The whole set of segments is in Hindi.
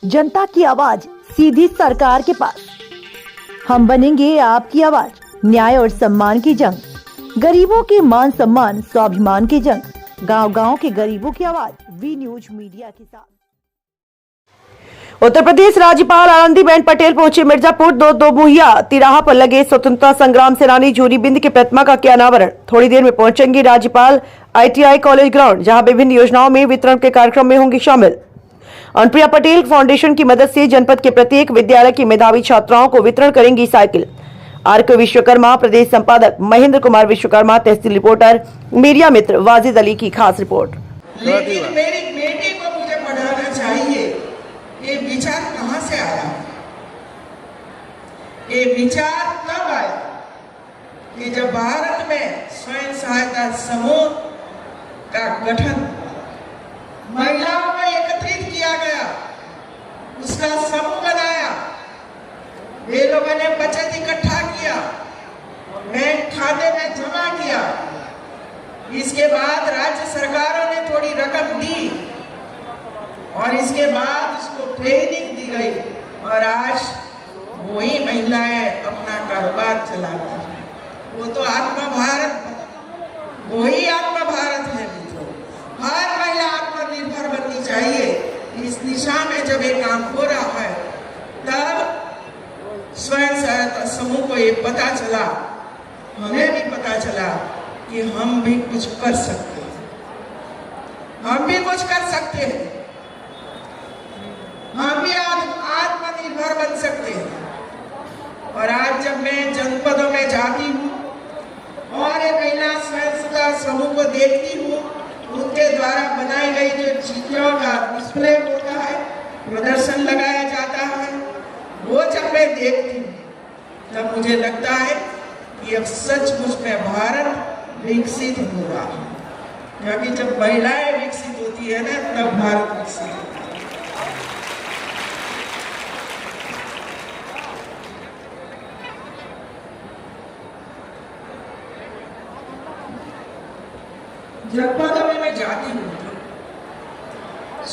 जनता की आवाज सीधी सरकार के पास। हम बनेंगे आपकी आवाज। न्याय और सम्मान की जंग, गरीबों के मान सम्मान स्वाभिमान की जंग, गांव-गांव के गरीबों की आवाज। वी न्यूज मीडिया के साथ। उत्तर प्रदेश राज्यपाल आनंदीबेन पटेल पहुंचे मिर्जापुर। दो मुहैया तिराहा पर लगे स्वतंत्रता संग्राम सेनानी जूरी बिंद की प्रतिमा का किया अनावरण। थोड़ी देर में पहुंचेंगी राज्यपाल ITI कॉलेज ग्राउंड, जहां विभिन्न योजनाओं में वितरण के कार्यक्रम में होंगी शामिल। अनुप्रिया पटेल फाउंडेशन की मदद से जनपद के प्रत्येक विद्यालय की मेधावी छात्राओं को वितरण करेंगी साइकिल। RK विश्वकर्मा, प्रदेश संपादक महेंद्र कुमार विश्वकर्मा, तहसील रिपोर्टर मीडिया मित्र वाजिद अली की खास रिपोर्ट। लेकिन मेरी बेटी को मुझे पढ़ाना चाहिए, ये विचार कहां से आया? ये विचार तब आया कि जब भारत में स्वयं सहायता समूह का गठन, महिलाओं को एकत्रित किया गया, उसका समूह बनाया, वे लोगों ने बचत इकट्ठा किया, बैंक खाते में जमा किया। इसके बाद राज्य सरकारों ने थोड़ी रकम दी और इसके बाद उसको ट्रेनिंग दी गई और आज वही महिलाएं अपना कारोबार चलाती हैं। वो तो आत्मा भारत, वही आत्मा भारत है मित्रों। हर महिला आत्मनिर्भर बननी चाहिए। इस दिशा में जब ये काम हो रहा है, तब स्वयं सहायता समूह को ये पता चला, हमें भी पता चला कि हम भी कुछ कर सकते हैं, हम भी कुछ कर सकते हैं, हम भी आत्मनिर्भर बन सकते हैं। और आज जब मैं जनपदों में जाती हूँ और ये महिला स्वयं सहायता समूह को देखती हूँ, उनके द्वारा बनाई गई जो चीजों का डिस्प्ले होता है, प्रदर्शन लगाया जाता है, वो जब मैं देखती हूँ तब मुझे लगता है कि अब सचमुच में भारत विकसित हो रहा है। क्योंकि जब महिलाएं विकसित होती है ना, तब भारत विकसित होता है। जनपदों में मैं जाती हूँ,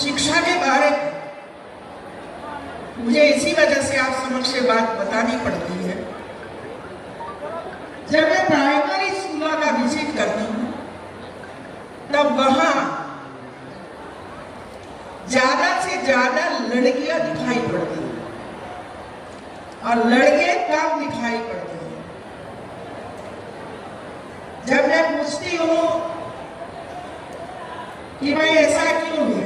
शिक्षा के बारे में मुझे इसी वजह से आप समक्ष बात बतानी पड़ती है। जब मैं प्राइमरी स्कूलों का विजिट करती हूँ, तब वहां ज्यादा से ज्यादा लड़कियां दिखाई पड़ती हैं और लड़के कम दिखाई पड़ते हैं। जब मैं पूछती हूँ कि भाई ऐसा क्यों है,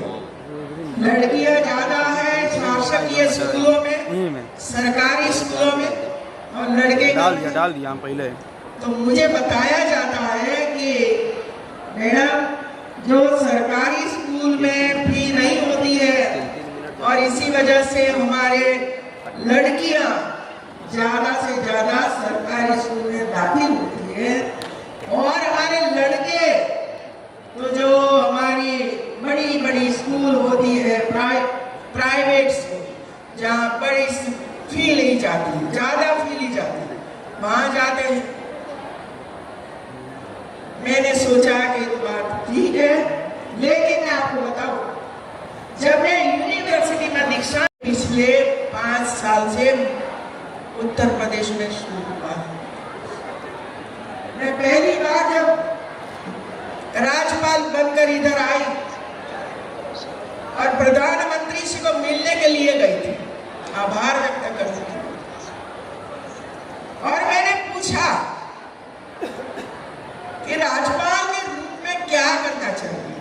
लड़कियां ज्यादा है शासकीय स्कूलों में, सरकारी स्कूलों में, और लड़के डाल दिया हम पहले। तो मुझे बताया जाता है कि मैडम, जो सरकारी स्कूल में फी नहीं होती है और इसी वजह से हमारे लड़कियां ज्यादा से ज्यादा सरकारी स्कूल में दाखिल होती है और हमारे लड़के तो जो हमारी बड़ी बड़ी स्कूल होती है, प्राइवेट स्कूल, जहाँ बड़ी फी ली जाती है, ज्यादा फी ली जाती है, वहां जाते हैं। मैंने सोचा कि तो बात ठीक है, लेकिन मैं आपको बताऊं, जब मैं यूनिवर्सिटी में दीक्षा पिछले 5 साल से उत्तर प्रदेश में शुरू हुआ है। मैं पहली बार जब राज्यपाल बनकर इधर आई और प्रधानमंत्री जी को मिलने के लिए गई थी, आभार व्यक्त करती थी, और मैंने पूछा कि राज्यपाल के रूप में क्या करना चाहिए,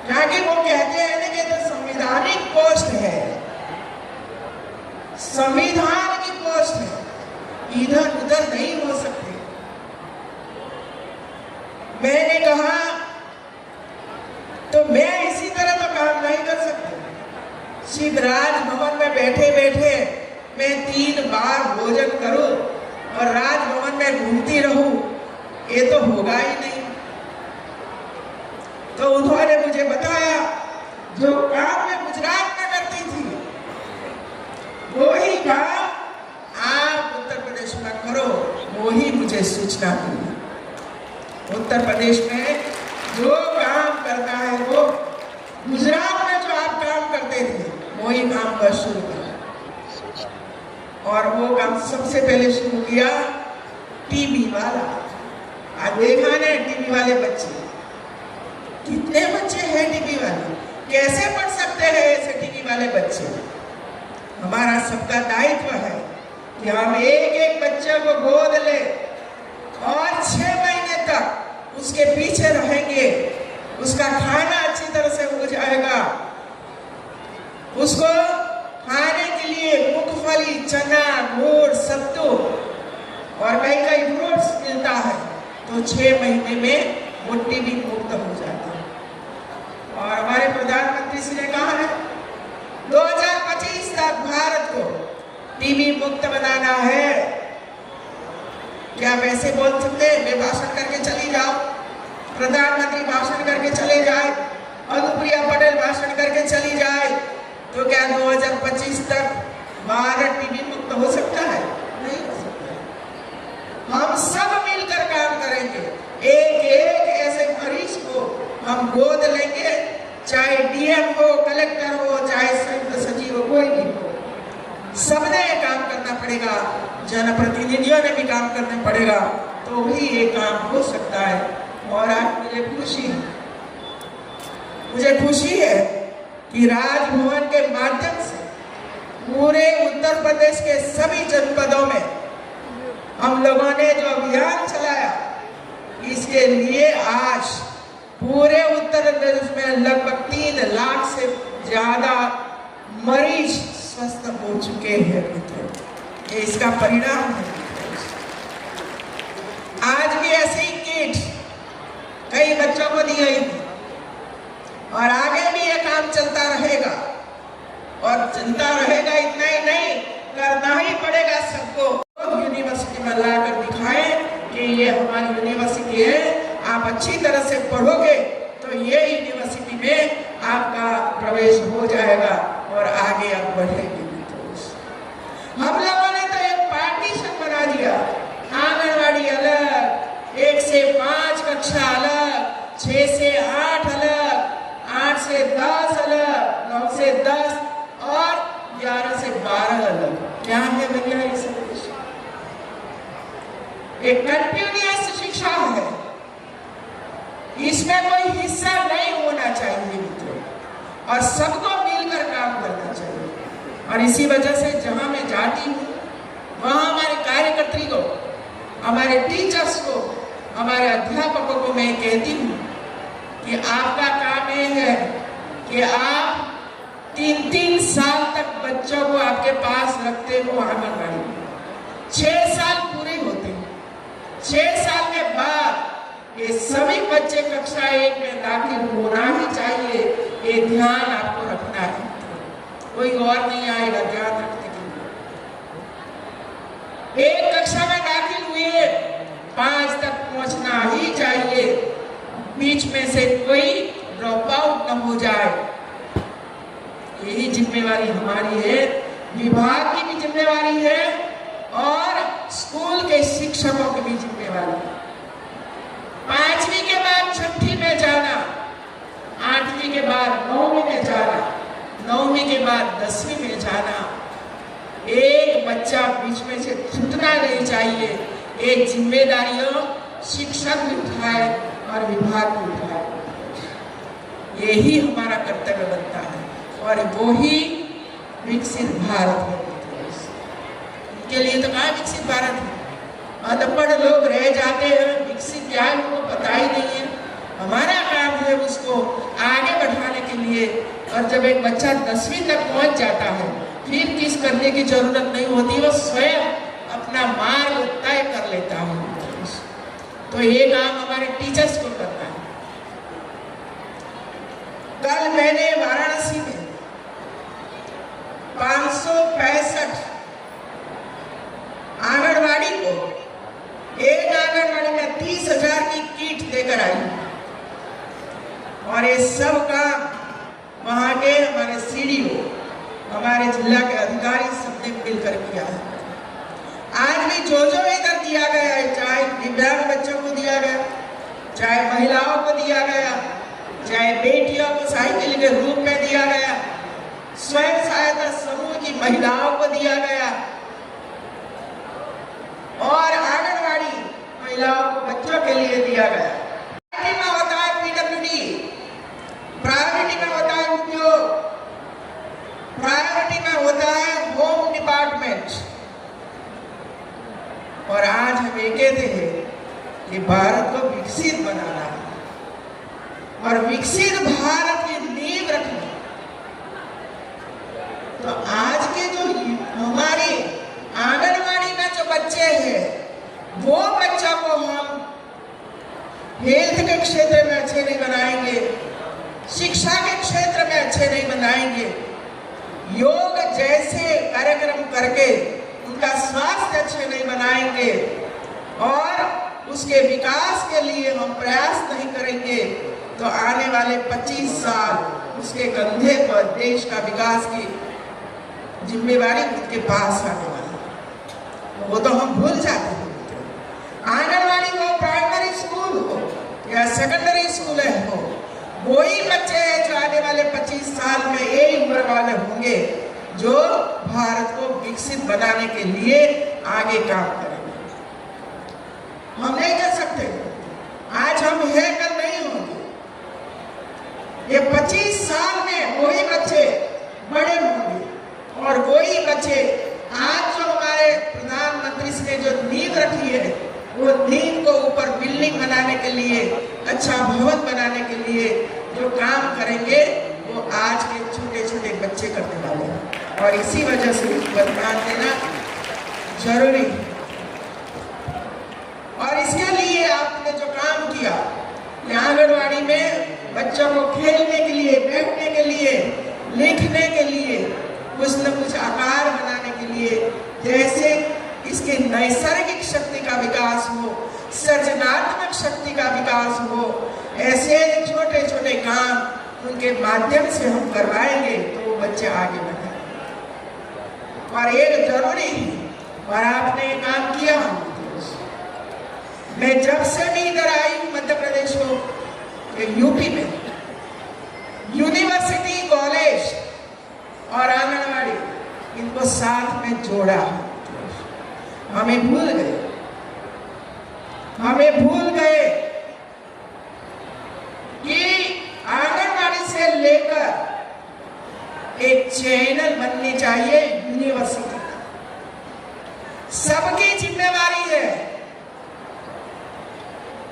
क्योंकि वो कहते हैं ना कि तो संवैधानिक पोस्ट है, संविधान की पोस्ट है, इधर उधर नहीं हो सकते। मैंने कहा तो मैं इसी तरह तो काम नहीं कर सकती। सिर्फ राजभवन में बैठे बैठे मैं 3 बार भोजन करूं और राजभवन में घूमती रहूं, ये तो होगा ही नहीं। तो उन्होंने मुझे बताया, जो काम मैं गुजरात में करती थी, वही काम आप उत्तर प्रदेश में करो, वही मुझे सूचना दी। उत्तर प्रदेश में जो काम करता है, वो गुजरात में जो आप काम करते काम का शुरू किया और वो काम सबसे पहले शुरू किया टीबी वाला। आज देखा ना टीबी वाले बच्चे, कितने बच्चे हैं टीबी वाले, कैसे पढ़ सकते हैं ऐसे टीबी वाले बच्चे। हमारा सबका दायित्व है कि हम एक एक बच्चे को गोद ले और 6 महीने तक उसके पीछे रहेंगे, उसका खाना अच्छी तरह से हो जाएगा, उसको खाने के लिए मूंगफली, चना, गुड़, सत्तू और कई फ्रूट्स मिलता है, तो 6 महीने में वो टीबी मुक्त हो जाता है। और हमारे प्रधानमंत्री जी ने कहा है 2025 तक भारत को टीबी मुक्त बनाना है। क्या आप ऐसे बोल सकते हैं? मैं भाषण करके चली जाओ, प्रधानमंत्री भाषण करके चले जाए, अनुप्रिया पटेल भाषण करके चली जाए, तो क्या 2025 तक भारत टीबी मुक्त हो सकता है? नहीं हो सकता। हम सब मिलकर काम करेंगे, एक एक ऐसे मरीज को हम गोद लेंगे, चाहे डीएम हो, कलेक्टर हो, चाहे संयुक्त सचिव हो, कोई भी हो, सबने काम करना पड़ेगा, जनप्रतिनिधियों ने भी काम करना पड़ेगा, तो ही ये काम हो सकता है। और आज मुझे खुशी है कि राजभवन के माध्यम से पूरे उत्तर प्रदेश के सभी जनपदों में हम लोगों ने जो अभियान चलाया, इसके लिए आज पूरे उत्तर प्रदेश में लगभग 3 लाख से ज्यादा मरीज स्वस्थ हो चुके हैं मित्रों। ये इसका परिणाम है। आज भी ऐसे ही किट कई बच्चों को दी गई थी और आगे भी ये काम चलता रहेगा और चलता रहेगा। इतना ही नहीं, करना ही पड़ेगा सबको। यूनिवर्सिटी में लाकर दिखाएं कि ये हमारी यूनिवर्सिटी है, आप अच्छी तरह से पढ़ोगे तो ये यूनिवर्सिटी में आपका प्रवेश हो जाएगा और आगे आप बढ़ेंगे। हम लोगों ने तो एक पार्टीशन बना दिया, आंगनवाड़ी अलग, 1 से 5 कक्षा अलग, 6 से 8 अलग, 8 से 10 अलग, 9 से 10 और 11 से 12 अलग। क्या है भैया ये सब? एक कंटिन्यूअस शिक्षा है, इसमें कोई हिस्सा नहीं होना चाहिए मित्रों, और सबको मिलकर काम करना चाहिए। और इसी वजह से जहां मैं जाती हूँ वहां हमारे कार्यकर्त्री को, हमारे टीचर्स को, हमारे अध्यापकों को मैं कहती हूँ कि आपका काम ये है कि आप 3-3 साल तक बच्चों को आपके पास रखते हो आंगनबाड़ी में। 6 साल पूरे होते हैं, 6 साल के बाद ये सभी बच्चे कक्षा 1 में दाखिल होना ही चाहिए। ये ध्यान आपको रखना है, कोई और नहीं आएगा ध्यान रखने के लिए। एक कक्षा में दाखिल हुए 5 तक पहुंचना ही चाहिए, बीच में से कोई ड्रॉप आउट न हो जाए। यही जिम्मेवारी हमारी है, विभाग की भी जिम्मेवारी है और स्कूल के शिक्षकों की भी जिम्मेवारी है। 5वीं के बाद 6ठी में जाना, 8वीं के बाद 9वीं में जाना, 9वीं के बाद 10वीं में जाना, एक बच्चा बीच में से छूटना नहीं चाहिए। ये जिम्मेदारियों शिक्षक भी उठाए और विभाग भी उठाए, यही हमारा कर्तव्य बनता है और वो ही विकसित भारत है। इनके लिए तो कहाँ विकसित भारत है? अनपढ़ लोग रह जाते हैं, विकसित क्या है उनको पता ही नहीं है। हमारा काम है उसको आगे बढ़ाने के लिए। और जब एक बच्चा 10वीं तक पहुंच जाता है, फिर किस करने की जरूरत नहीं होती, वो स्वयं अपना मार्ग तय कर लेता है। तो ये काम हमारे टीचर्स को करना है। कल मैंने वाराणसी में 565 आंगनवाड़ी को, एक आंगनवाड़ी में 30,000 की किट देकर आई और ये सब काम वहां के हमारे सीडीओ, हमारे जिला के अधिकारी सबने मिलकर किया है। आज भी जो इधर दिया गया है, चाहे दिव्यांग बच्चों को दिया गया, चाहे महिलाओं को दिया गया, चाहे बेटियों को साइकिल के रूप में दिया गया, स्वयं सहायता महिलाओं को दिया गया और आंगनवाड़ी महिलाओं को बच्चों के लिए दिया गया। प्रायोरिटी में होता है पीडब्ल्यूडी, प्रायोरिटी में होता है उद्योग, प्रायोरिटी में होता है होम डिपार्टमेंट। और आज हम ये कहते हैं कि भारत को विकसित बनाना है और विकसित भारत की नींव रखनी। तो आज के जो हमारे आंगनवाड़ी में जो बच्चे हैं, वो बच्चों को हम हेल्थ के क्षेत्र में अच्छे नहीं बनाएंगे, शिक्षा के क्षेत्र में अच्छे नहीं बनाएंगे, योग जैसे कार्यक्रम करके उनका स्वास्थ्य अच्छे नहीं बनाएंगे और उसके विकास के लिए हम प्रयास नहीं करेंगे, तो आने वाले 25 साल उसके कंधे पर देश का विकास की जिम्मेवारी उनके पास आने वाली है। वो तो हम भूल जाते हैं। आंगनवाड़ी हो, प्राइमरी स्कूल हो या सेकेंडरी स्कूल हो, वही बच्चे हैं जो आने वाले 25 साल में यही उम्र वाले होंगे जो भारत को विकसित बनाने के लिए आगे काम करेंगे। हम नहीं कर सकते, आज हम हैं कल नहीं होंगे। ये 25 साल में वही बच्चे बड़े होंगे और वही बच्चे आज जो हमारे प्रधानमंत्री ने जो नींव रखी है, वो नींव को ऊपर बिल्डिंग बनाने के लिए, अच्छा भवन बनाने के लिए जो काम करेंगे, वो आज के छोटे छोटे बच्चे करने वाले हैं। और इसी वजह से इस पर ध्यान देना जरूरी है। और इसके लिए आपने जो काम किया, आंगनवाड़ी में बच्चों को खेलने के लिए, बैठने के लिए, लिखने के लिए, कुछ न कुछ आकार बनाने के लिए, जैसे इसके नैसर्गिक शक्ति का विकास हो, सृजनात्मक शक्ति का विकास हो, ऐसे छोटे छोटे काम उनके माध्यम से हम करवाएंगे तो वो बच्चे आगे बढ़ेंगे। और एक जरूरी है, और आपने ये काम किया। मैं जब से भी इधर आई हूँ मध्य प्रदेश को, यूपी में यूनिवर्सिटी, कॉलेज और आंगनवाड़ी, इनको साथ में जोड़ा। हमें भूल गए कि आंगनवाड़ी से लेकर एक चैनल बननी चाहिए यूनिवर्सिटी। सबकी जिम्मेवारी है।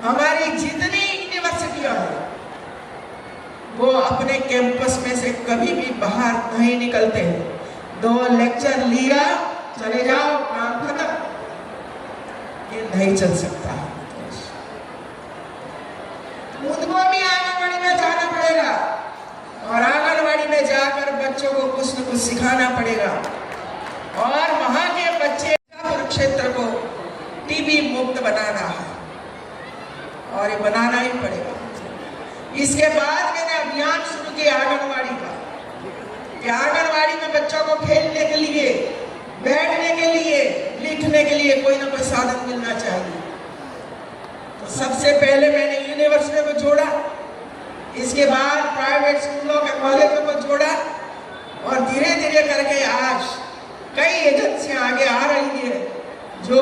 हमारी जितनी यूनिवर्सिटियां हैं, वो अपने कैंपस में से कभी भी बाहर नहीं निकलते हैं। 2 लेक्चर लिया, चले जाओ, काम खत्म। ये नहीं चल सकता। उनको भी आंगनवाड़ी में जाना पड़ेगा और आंगनवाड़ी में जाकर बच्चों को कुछ न कुछ सिखाना पड़ेगा और वहां के बच्चे कुरुक्षेत्र को टीबी मुक्त बनाना है और ये बनाना ही पड़ेगा। इसके बाद मैंने अभियान शुरू किया आंगनवाड़ी का, कि आंगनवाड़ी में बच्चों को खेलने के लिए, बैठने के लिए, लिखने के लिए कोई ना कोई साधन मिलना चाहिए। तो सबसे पहले मैंने यूनिवर्सिटी को जोड़ा, इसके बाद प्राइवेट स्कूलों के कॉलेजों को जोड़ा और धीरे धीरे करके आज कई एजेंसियां आगे आ रही है जो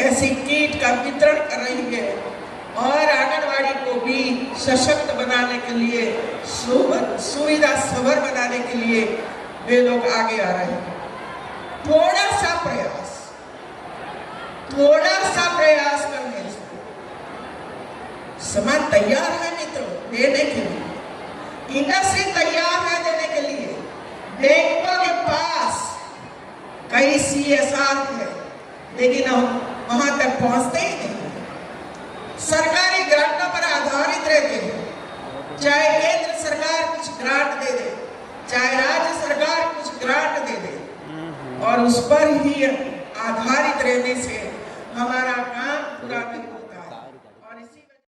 ऐसी किट का वितरण कर रही है और आंगनवाड़ी को भी सशक्त बनाने के लिए, सुविधा सभर बनाने के लिए वे लोग आगे आ रहे हैं। थोड़ा सा प्रयास करने से समाज तैयार है मित्रों देने के लिए, इंडस्ट्री तैयार है देने के लिए, बैंकों के पास कई CSR है, लेकिन हम वहां तक पहुंचते ही नहीं। सरकारी ग्रांटों पर आधारित रहते हैं, चाहे केंद्र सरकार कुछ ग्रांट दे दे, चाहे राज्य सरकार कुछ ग्रांट दे दे, और उस पर ही आधारित रहने से हमारा काम पूरा नहीं